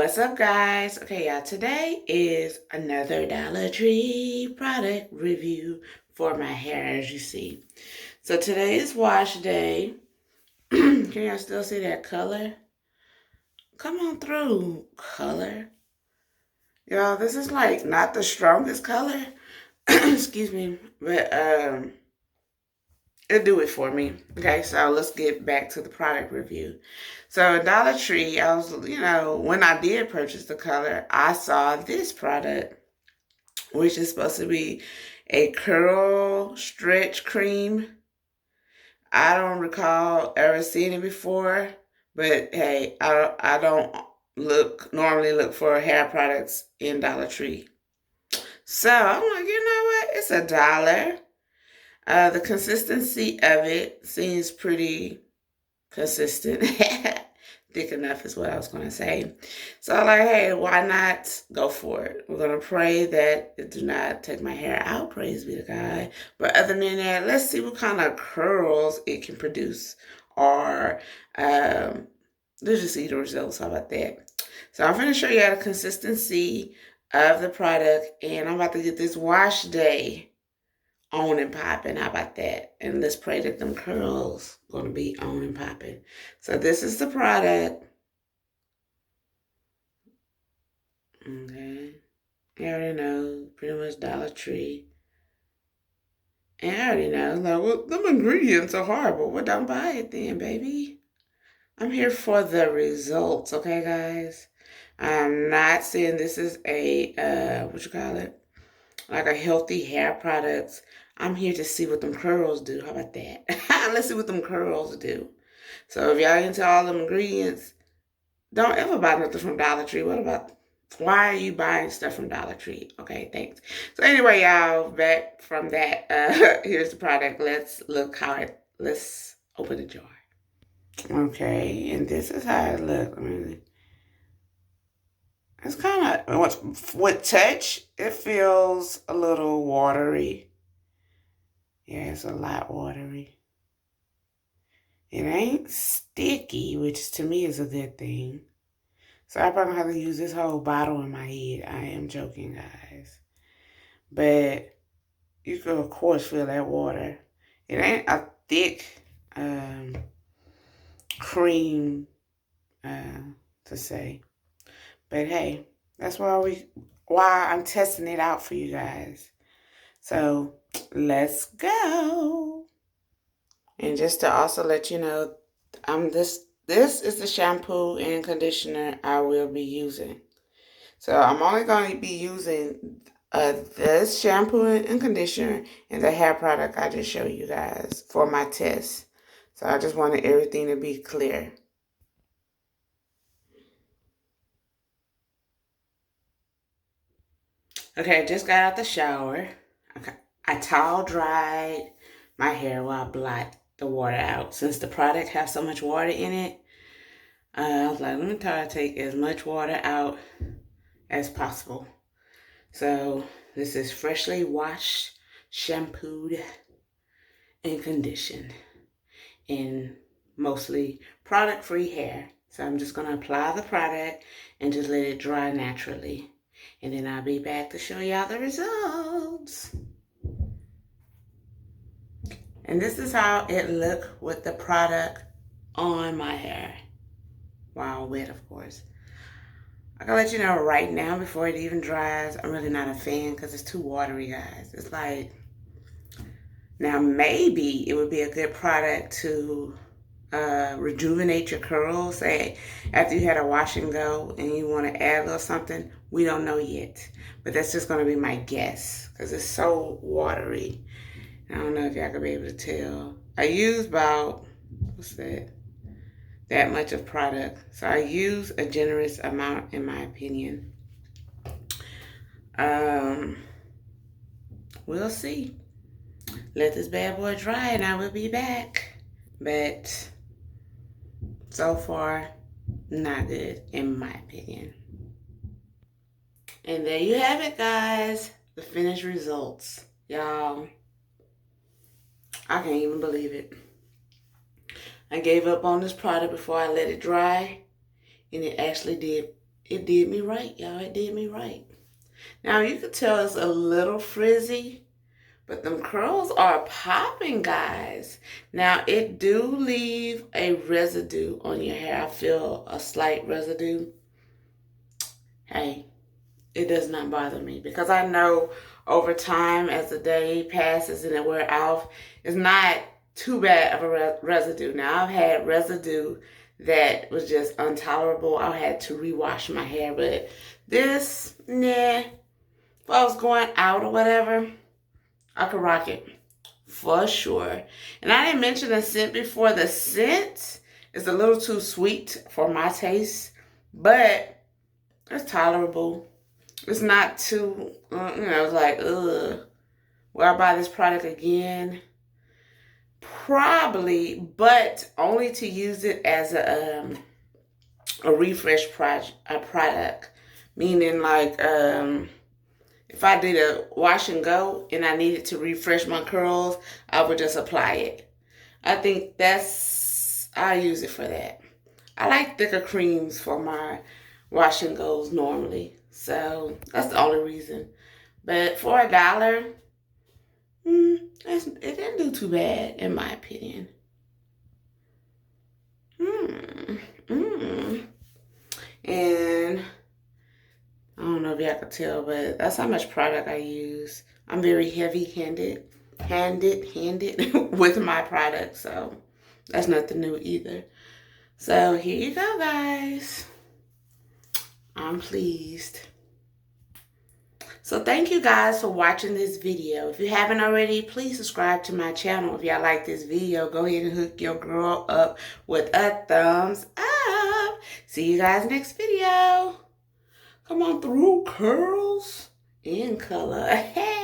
What's up, guys? Okay, y'all, today is another Dollar Tree product review for my hair, as you see. So today is wash day. Can y'all still see that color? Come on through, color. Y'all, this is like not the strongest color. Excuse me, but it'll do it for me. Okay, so let's get back to the product review. So Dollar Tree, I was, when I did purchase the color, I saw this product, which is supposed to be a curl stretch cream. I don't recall ever seeing it before, but hey, I don't normally look for hair products in Dollar Tree. So I'm like, you know what? It's $1. The consistency of it seems pretty consistent. Thick enough is what I was going to say. So I'm like, hey, why not go for it? We're going to pray that it do not take my hair out. Praise be to God. But other than that, let's see what kind of curls it can produce. Or let's just see the results. How about that? So I'm going to show you the consistency of the product. And I'm about to get this wash day on and popping. How about that? And let's pray that them curls going to be on and popping. So this is the product. Okay. I already know. Pretty much Dollar Tree. And I already know. Like, well, them ingredients are horrible. Well, don't buy it then, baby. I'm here for the results. Okay, guys? I'm not saying this is a, what you call it? Like a healthy hair product. I'm here to see what them curls do. How about that? Let's see what them curls do. So if y'all into all them ingredients, don't ever buy nothing from Dollar Tree. Why are you buying stuff from Dollar Tree? Okay, thanks. So anyway, y'all, back from that, here's the product. Let's open the jar. Okay, and this is how it looks. It's kind of, with touch, it feels a little watery. Yeah, it's a lot watery. It ain't sticky, which to me is a good thing. So I probably have to use this whole bottle in my head. I am joking, guys. But you could, of course, feel that water. It ain't a thick cream, to say. But hey, that's why I'm testing it out for you guys. So let's go. And just to also let you know, this is the shampoo and conditioner I will be using. So I'm only going to be using this shampoo and conditioner and the hair product I just showed you guys for my test. So I just wanted everything to be clear. Okay, I just got out the shower. Okay, I towel dried my hair while I blot the water out. Since the product has so much water in it, I was like, let me try to take as much water out as possible. So this is freshly washed, shampooed, and conditioned in mostly product-free hair. So I'm just going to apply the product and just let it dry naturally. And then I'll be back to show y'all the results. And this is how it looked with the product on my hair. While wet, of course. I can let you know right now before it even dries, I'm really not a fan because it's too watery, guys. It's like, now maybe it would be a good product to rejuvenate your curls. Say after you had a wash and go and you want to add a little something. We don't know yet. But that's just going to be my guess because it's so watery. I don't know if y'all could be able to tell. I use about, what's that? That much of product. So I use a generous amount in my opinion. We'll see. Let this bad boy dry and I will be back. But so far, not good in my opinion. And there you have it, guys. The finished results. Y'all, I can't even believe it. I gave up on this product before I let it dry. And it actually did it did me right, y'all. It did me right. Now, you could tell it's a little frizzy, but them curls are popping, guys. Now, it do leave a residue on your hair. I feel a slight residue. Hey, it does not bother me because I know over time, as the day passes and it wears off, it's not too bad of a residue. Now, I've had residue that was just intolerable. I had to rewash my hair, but this, nah. If I was going out or whatever, I could rock it for sure. And I didn't mention the scent before. The scent is a little too sweet for my taste, but it's tolerable. It's not too, it's like, ugh. Will I buy this product again? Probably, but only to use it as a refresh product. Meaning like, if I did a wash and go and I needed to refresh my curls, I would just apply it. I think I use it for that. I like thicker creams for my wash and goes normally. So that's the only reason. But for $1, it didn't do too bad in my opinion. And I don't know if y'all can tell, but that's how much product I use. I'm very heavy-handed with my product, so that's nothing new either. So here you go, guys. I'm pleased. So thank you guys for watching this video. If you haven't already, please subscribe to my channel. If y'all like this video, go ahead and hook your girl up with a thumbs up. See you guys next video. Come on through, curls in color. Hey.